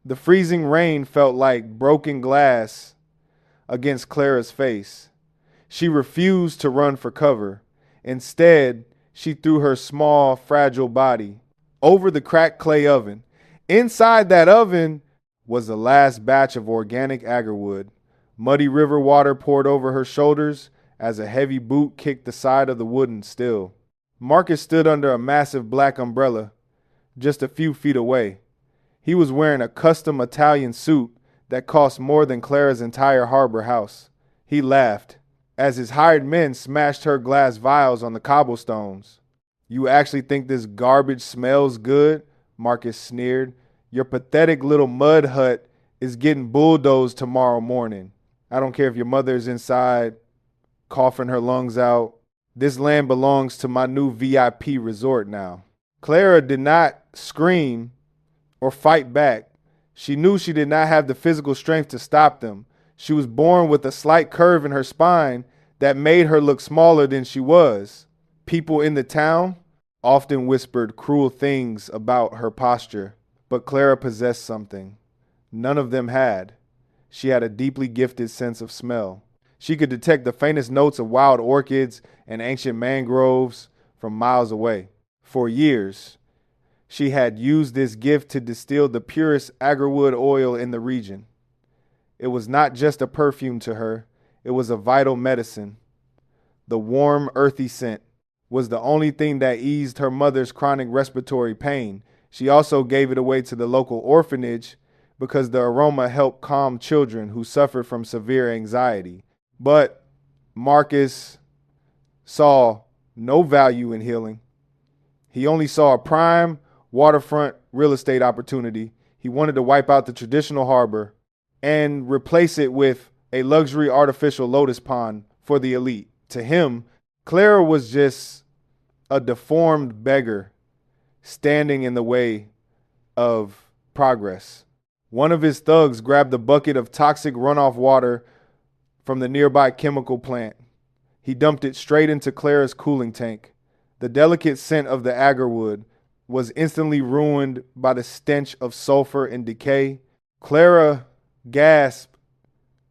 The freezing rain felt like broken glass against Clara's face. She refused to run for cover. Instead, she threw her small, fragile body over the cracked clay oven. Inside that oven was the last batch of organic agarwood. Muddy river water poured over her shoulders as a heavy boot kicked the side of the wooden still. Marcus stood under a massive black umbrella just a few feet away. He was wearing a custom Italian suit that cost more than Clara's entire harbor house. He laughed as his hired men smashed her glass vials on the cobblestones. "You actually think this garbage smells good?" Marcus sneered. "Your pathetic little mud hut is getting bulldozed tomorrow morning. I don't care if your mother is inside, coughing her lungs out. This land belongs to my new VIP resort now." Clara did not scream or fight back. She knew she did not have the physical strength to stop them. She was born with a slight curve in her spine that made her look smaller than she was. People in the town often whispered cruel things about her posture, but Clara possessed something none of them had. She had a deeply gifted sense of smell. She could detect the faintest notes of wild orchids and ancient mangroves from miles away. For years, she had used this gift to distill the purest agarwood oil in the region. It was not just a perfume to her, it was a vital medicine. The warm, earthy scent was the only thing that eased her mother's chronic respiratory pain. She also gave it away to the local orphanage because the aroma helped calm children who suffered from severe anxiety. But Marcus saw no value in healing. He only saw a prime waterfront real estate opportunity. He wanted to wipe out the traditional harbor and replace it with a luxury artificial lotus pond for the elite. To him, Clara was just a deformed beggar standing in the way of progress. One of his thugs grabbed a bucket of toxic runoff water from the nearby chemical plant. He dumped it straight into Clara's cooling tank. The delicate scent of the agarwood was instantly ruined by the stench of sulfur and decay. Clara gasped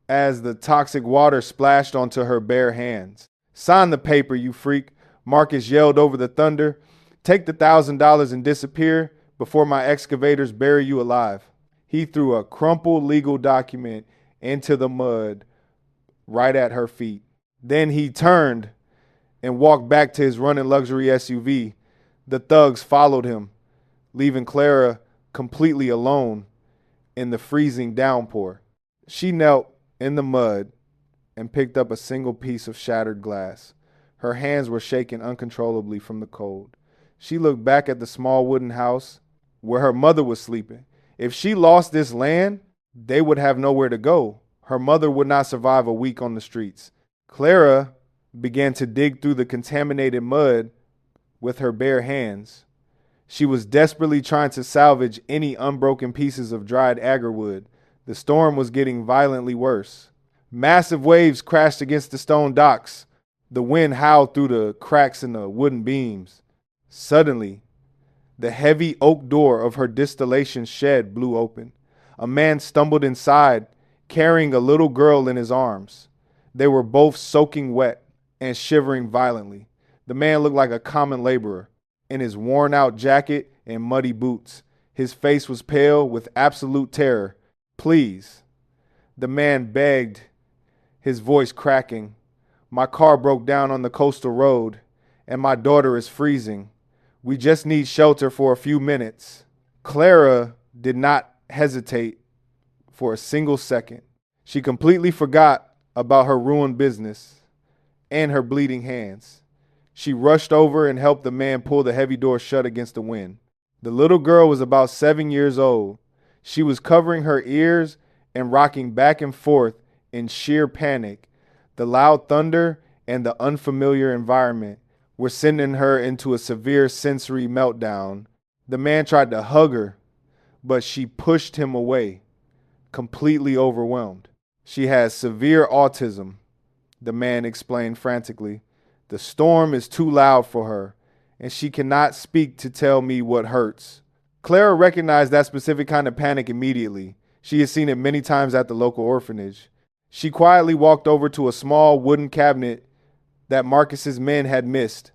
as the toxic water splashed onto her bare hands. "Sign the paper, you freak," Marcus yelled over the thunder. "Take the $1,000 and disappear before my excavators bury you alive." He threw a crumpled legal document into the mud right at her feet. Then he turned and walked back to his running luxury SUV. The thugs followed him, leaving Clara completely alone in the freezing downpour. She knelt in the mud and picked up a single piece of shattered glass. Her hands were shaking uncontrollably from the cold. She looked back at the small wooden house where her mother was sleeping. If she lost this land, they would have nowhere to go. Her mother would not survive a week on the streets. Clara began to dig through the contaminated mud with her bare hands. She was desperately trying to salvage any unbroken pieces of dried agarwood. The storm was getting violently worse. Massive waves crashed against the stone docks. The wind howled through the cracks in the wooden beams. Suddenly, the heavy oak door of her distillation shed blew open. A man stumbled inside, carrying a little girl in his arms. They were both soaking wet and shivering violently. The man looked like a common laborer in his worn-out jacket and muddy boots. His face was pale with absolute terror. "Please," the man begged, his voice cracking. "My car broke down on the coastal road, and my daughter is freezing. We just need shelter for a few minutes." Clara did not hesitate for a single second. She completely forgot about her ruined business and her bleeding hands. She rushed over and helped the man pull the heavy door shut against the wind. The little girl was about 7 years old. She was covering her ears and rocking back and forth in sheer panic. The loud thunder and the unfamiliar environment were sending her into a severe sensory meltdown. The man tried to hug her, but she pushed him away, completely overwhelmed. "She has severe autism," the man explained frantically. "The storm is too loud for her, and she cannot speak to tell me what hurts." Clara recognized that specific kind of panic immediately. She had seen it many times at the local orphanage. She quietly walked over to a small wooden cabinet that Marcus's men had missed.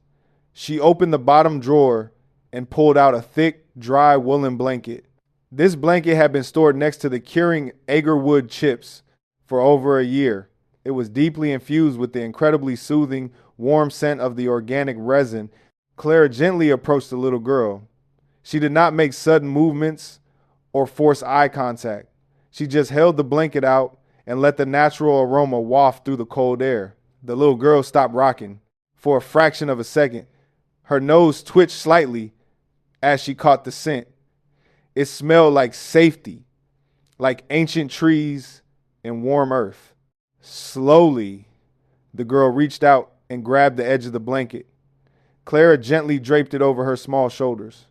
She opened the bottom drawer and pulled out a thick, dry woolen blanket. This blanket had been stored next to the curing agarwood chips for over a year. It was deeply infused with the incredibly soothing, warm scent of the organic resin. Clara gently approached the little girl. She did not make sudden movements or force eye contact. She just held the blanket out and let the natural aroma waft through the cold air. The little girl stopped rocking. For a fraction of a second, her nose twitched slightly as she caught the scent. It smelled like safety, like ancient trees and warm earth. Slowly, the girl reached out and grabbed the edge of the blanket. Clara gently draped it over her small shoulders.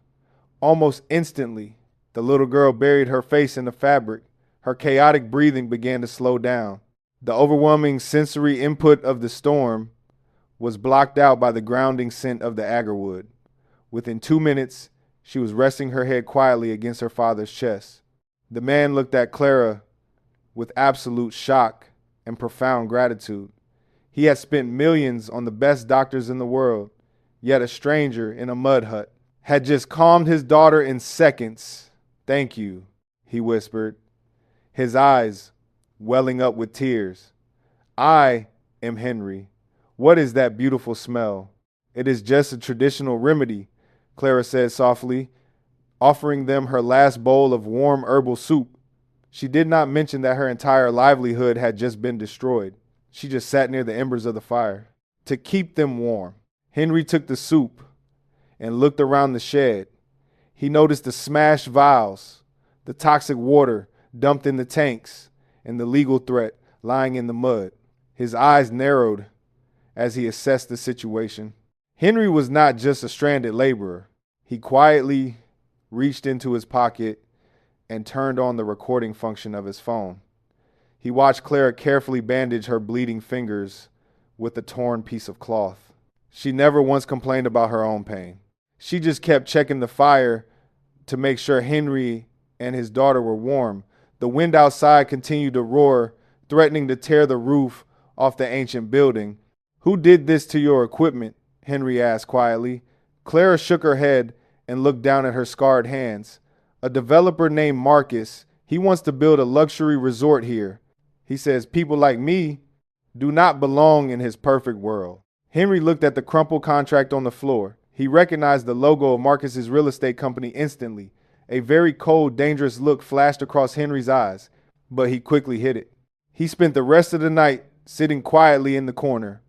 Almost instantly, the little girl buried her face in the fabric. Her chaotic breathing began to slow down. The overwhelming sensory input of the storm was blocked out by the grounding scent of the agarwood. Within 2 minutes, she was resting her head quietly against her father's chest. The man looked at Clara with absolute shock and profound gratitude. He had spent millions on the best doctors in the world, yet a stranger in a mud hut had just calmed his daughter in seconds. "Thank you," he whispered, his eyes welling up with tears. "I am Henry. What is that beautiful smell?" "It is just a traditional remedy," Clara said softly, offering them her last bowl of warm herbal soup. She did not mention that her entire livelihood had just been destroyed. She just sat near the embers of the fire to keep them warm. Henry took the soup and looked around the shed. He noticed the smashed vials, the toxic water dumped in the tanks, and the legal threat lying in the mud. His eyes narrowed as he assessed the situation. Henry was not just a stranded laborer. He quietly reached into his pocket and turned on the recording function of his phone. He watched Clara carefully bandage her bleeding fingers with a torn piece of cloth. She never once complained about her own pain. She just kept checking the fire to make sure Henry and his daughter were warm. The wind outside continued to roar, threatening to tear the roof off the ancient building. "Who did this to your equipment?" Henry asked quietly. Clara shook her head and looked down at her scarred hands. "A developer named Marcus. He wants to build a luxury resort here. He says people like me do not belong in his perfect world." Henry looked at the crumpled contract on the floor. He recognized the logo of Marcus's real estate company instantly. A very cold, dangerous look flashed across Henry's eyes, but he quickly hid it. He spent the rest of the night sitting quietly in the corner.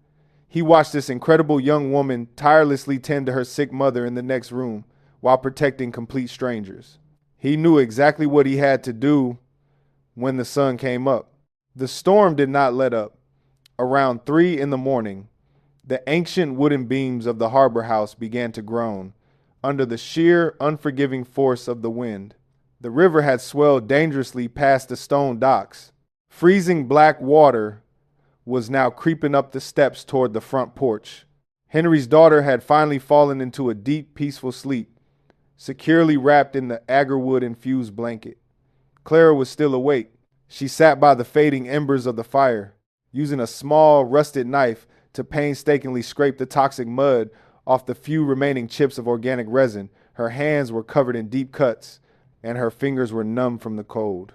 He watched this incredible young woman tirelessly tend to her sick mother in the next room while protecting complete strangers. He knew exactly what he had to do when the sun came up. The storm did not let up. Around 3 in the morning, the ancient wooden beams of the harbor house began to groan under the sheer, unforgiving force of the wind. The river had swelled dangerously past the stone docks. Freezing black water was now creeping up the steps toward the front porch. Henry's daughter had finally fallen into a deep, peaceful sleep, securely wrapped in the agarwood-infused blanket. Clara was still awake. She sat by the fading embers of the fire, using a small, rusted knife to painstakingly scrape the toxic mud off the few remaining chips of organic resin. Her hands were covered in deep cuts, and her fingers were numb from the cold.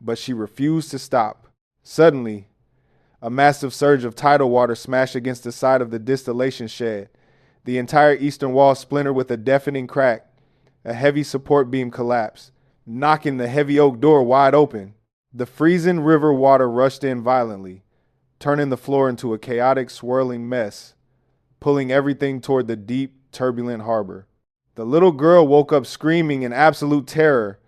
But she refused to stop. Suddenly, a massive surge of tidal water smashed against the side of the distillation shed. The entire eastern wall splintered with a deafening crack. A heavy support beam collapsed, knocking the heavy oak door wide open. The freezing river water rushed in violently, turning the floor into a chaotic, swirling mess, pulling everything toward the deep, turbulent harbor. The little girl woke up screaming in absolute terror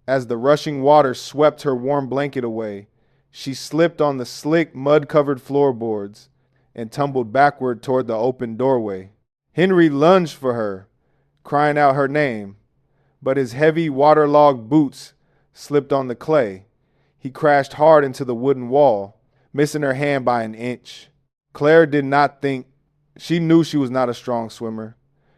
as the rushing water swept her warm blanket away. She slipped on the slick, mud-covered floorboards and tumbled backward toward the open doorway. Henry lunged for her, crying out her name, but his heavy, waterlogged boots slipped on the clay. He crashed hard into the wooden wall, missing her hand by an inch. Clara did not think. She knew she was not a strong swimmer.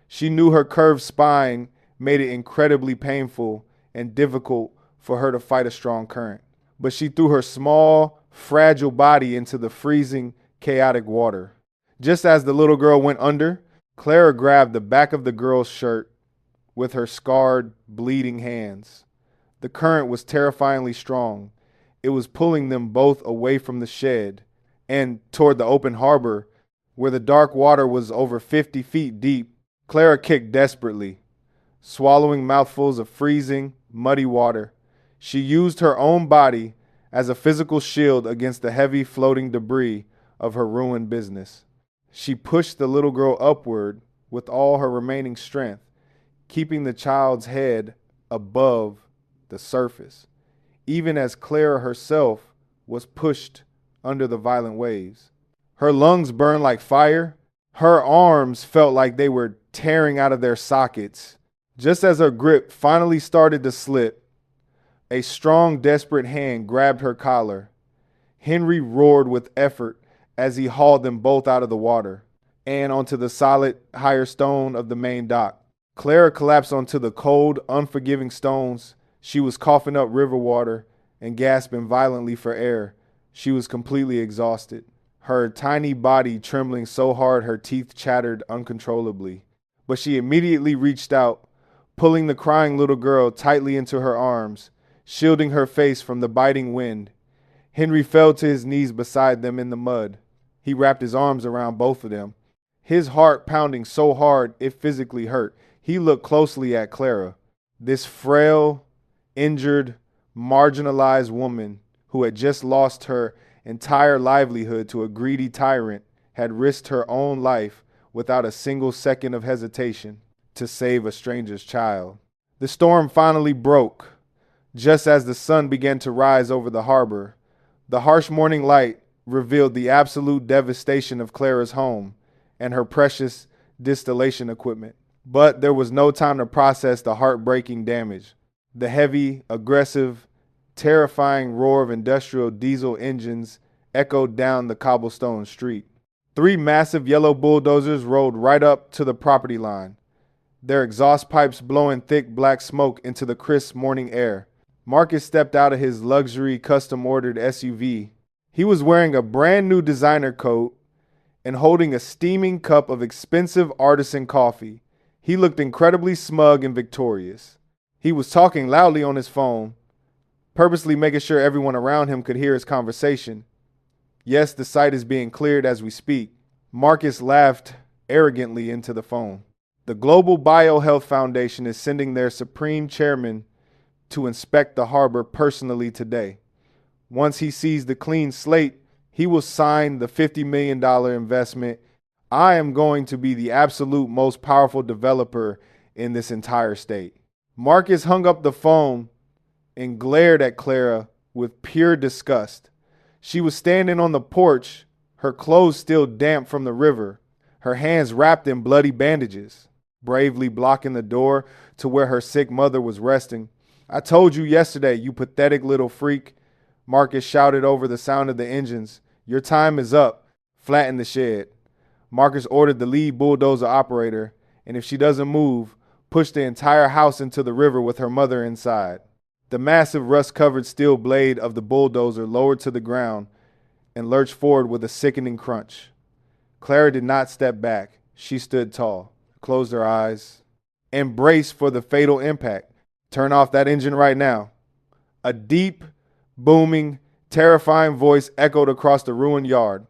She knew her curved spine made it incredibly painful and difficult for her to fight a strong current. But she threw her small, fragile body into the freezing, chaotic water. Just as the little girl went under, Clara grabbed the back of the girl's shirt with her scarred, bleeding hands. The current was terrifyingly strong. It was pulling them both away from the shed and toward the open harbor, where the dark water was over 50 feet deep. Clara kicked desperately, swallowing mouthfuls of freezing, muddy water. She used her own body as a physical shield against the heavy floating debris of her ruined business. She pushed the little girl upward with all her remaining strength, keeping the child's head above the surface, even as Clara herself was pushed under the violent waves. Her lungs burned like fire. Her arms felt like they were tearing out of their sockets. Just as her grip finally started to slip, a strong, desperate hand grabbed her collar. Henry roared with effort as he hauled them both out of the water and onto the solid, higher stone of the main dock. Clara collapsed onto the cold, unforgiving stones. She was coughing up river water and gasping violently for air. She was completely exhausted, her tiny body trembling so hard her teeth chattered uncontrollably. But she immediately reached out, pulling the crying little girl tightly into her arms, shielding her face from the biting wind. Henry fell to his knees beside them in the mud. He wrapped his arms around both of them, his heart pounding so hard it physically hurt. He looked closely at Clara, this frail, injured, marginalized woman who had just lost her entire livelihood to a greedy tyrant, had risked her own life without a single second of hesitation to save a stranger's child. The storm finally broke, just as the sun began to rise over the harbor. The harsh morning light revealed the absolute devastation of Clara's home and her precious distillation equipment. But there was no time to process the heartbreaking damage. The heavy, aggressive, terrifying roar of industrial diesel engines echoed down the cobblestone street. 3 massive yellow bulldozers rolled right up to the property line, their exhaust pipes blowing thick black smoke into the crisp morning air. Marcus stepped out of his luxury custom-ordered SUV. He was wearing a brand new designer coat and holding a steaming cup of expensive artisan coffee. He looked incredibly smug and victorious. He was talking loudly on his phone, purposely making sure everyone around him could hear his conversation. Yes, the site is being cleared as we speak. Marcus laughed arrogantly into the phone. The Global Biohealth Foundation is sending their supreme chairman to inspect the harbor personally today. Once he sees the clean slate, he will sign the $50 million investment. I am going to be the absolute most powerful developer in this entire state. Marcus hung up the phone and glared at Clara with pure disgust. She was standing on the porch, her clothes still damp from the river, her hands wrapped in bloody bandages, bravely blocking the door to where her sick mother was resting. "I told you yesterday, you pathetic little freak," Marcus shouted over the sound of the engines. "Your time is up. Flatten the shed." Marcus ordered the lead bulldozer operator, and if she doesn't move, push the entire house into the river with her mother inside. The massive rust-covered steel blade of the bulldozer lowered to the ground and lurched forward with a sickening crunch. Clara did not step back. She stood tall, closed her eyes, and braced for the fatal impact. "Turn off that engine right now." A deep, booming, terrifying voice echoed across the ruined yard.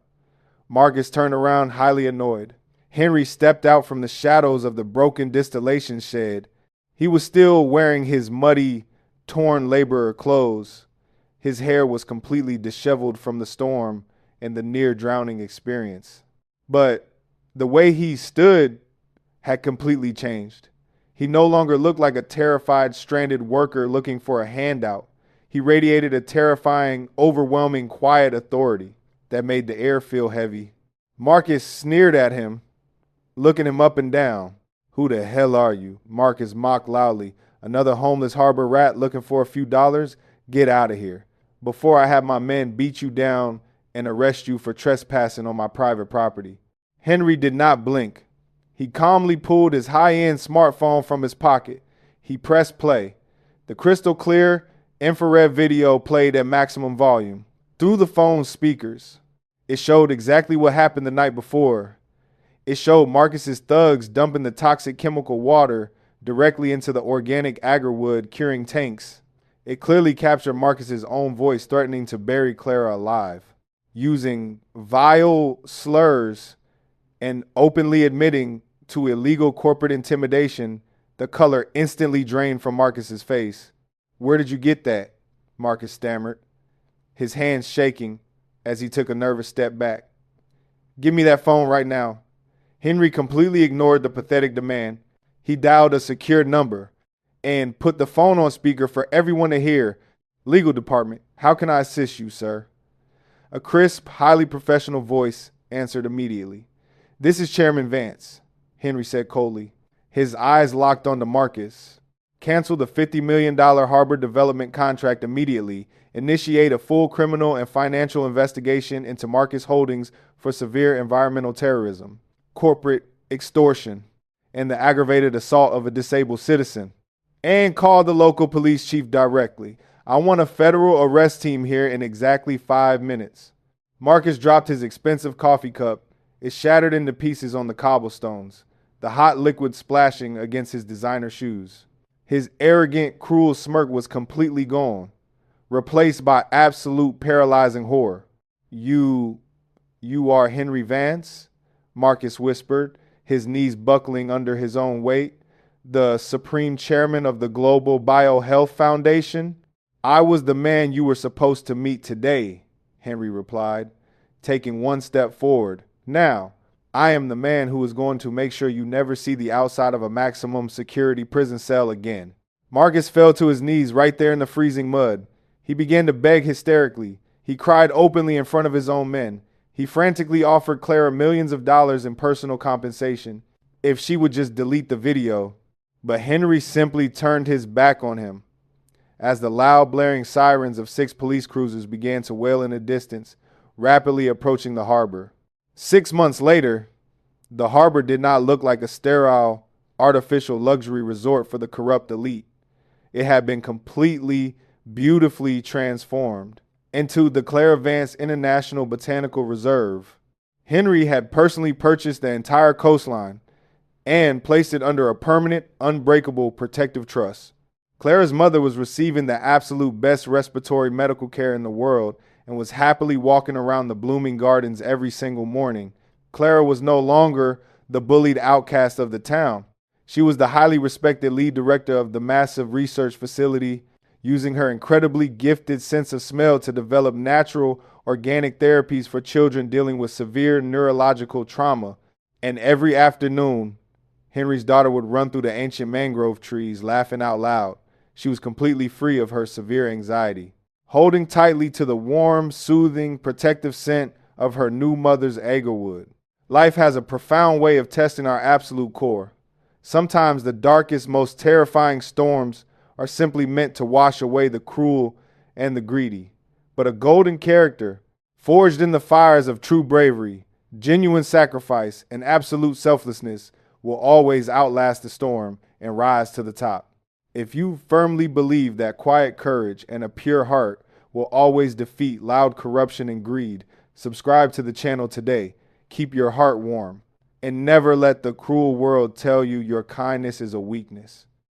Marcus turned around, highly annoyed. Henry stepped out from the shadows of the broken distillation shed. He was still wearing his muddy, torn laborer clothes. His hair was completely disheveled from the storm and the near-drowning experience. But the way he stood had completely changed. He no longer looked like a terrified, stranded worker looking for a handout. He radiated a terrifying, overwhelming, quiet authority that made the air feel heavy. Marcus sneered at him, looking him up and down. "Who the hell are you?" Marcus mocked loudly. "Another homeless harbor rat looking for a few dollars? Get out of here, before I have my men beat you down and arrest you for trespassing on my private property." Henry did not blink. He calmly pulled his high-end smartphone from his pocket. He pressed play. The crystal clear infrared video played at maximum volume. Through the phone's speakers, it showed exactly what happened the night before. It showed Marcus's thugs dumping the toxic chemical water directly into the organic agarwood curing tanks. It clearly captured Marcus's own voice threatening to bury Clara alive, using vile slurs and openly admitting to illegal corporate intimidation. The color instantly drained from Marcus's face. "Where did you get that?" Marcus stammered, his hands shaking as he took a nervous step back. "Give me that phone right now." Henry completely ignored the pathetic demand. He dialed a secured number and put the phone on speaker for everyone to hear. "Legal department, how can I assist you, sir?" A crisp, highly professional voice answered immediately. "This is Chairman Vance," Henry said coldly. His eyes locked onto Marcus. "Cancel the $50 million harbor development contract immediately. Initiate a full criminal and financial investigation into Marcus Holdings for severe environmental terrorism, corporate extortion, and the aggravated assault of a disabled citizen. And call the local police chief directly. I want a federal arrest team here in exactly 5 minutes." Marcus dropped his expensive coffee cup. It shattered into pieces on the cobblestones, the hot liquid splashing against his designer shoes. His arrogant, cruel smirk was completely gone, replaced by absolute paralyzing horror. You are Henry Vance?" Marcus whispered, his knees buckling under his own weight. "The supreme chairman of the Global Biohealth Foundation?" "I was the man you were supposed to meet today," Henry replied, taking one step forward. "Now, I am the man who is going to make sure you never see the outside of a maximum security prison cell again." Marcus fell to his knees right there in the freezing mud. He began to beg hysterically. He cried openly in front of his own men. He frantically offered Clara millions of dollars in personal compensation if she would just delete the video. But Henry simply turned his back on him. As the loud blaring sirens of 6 police cruisers began to wail in the distance, rapidly approaching the harbor. 6 months later, the harbor did not look like a sterile, artificial luxury resort for the corrupt elite. It had been completely, beautifully transformed into the Clara Vance International Botanical Reserve. Henry had personally purchased the entire coastline and placed it under a permanent, unbreakable protective trust. Clara's mother was receiving the absolute best respiratory medical care in the world and was happily walking around the blooming gardens every single morning. Clara was no longer the bullied outcast of the town. She was the highly respected lead director of the massive research facility, using her incredibly gifted sense of smell to develop natural, organic therapies for children dealing with severe neurological trauma. And every afternoon, Henry's daughter would run through the ancient mangrove trees, laughing out loud. She was completely free of her severe anxiety, holding tightly to the warm, soothing, protective scent of her new mother's agarwood. Life has a profound way of testing our absolute core. Sometimes the darkest, most terrifying storms are simply meant to wash away the cruel and the greedy. But a golden character, forged in the fires of true bravery, genuine sacrifice, and absolute selflessness, will always outlast the storm and rise to the top. If you firmly believe that quiet courage and a pure heart will always defeat loud corruption and greed, subscribe to the channel today. Keep your heart warm, and never let the cruel world tell you your kindness is a weakness.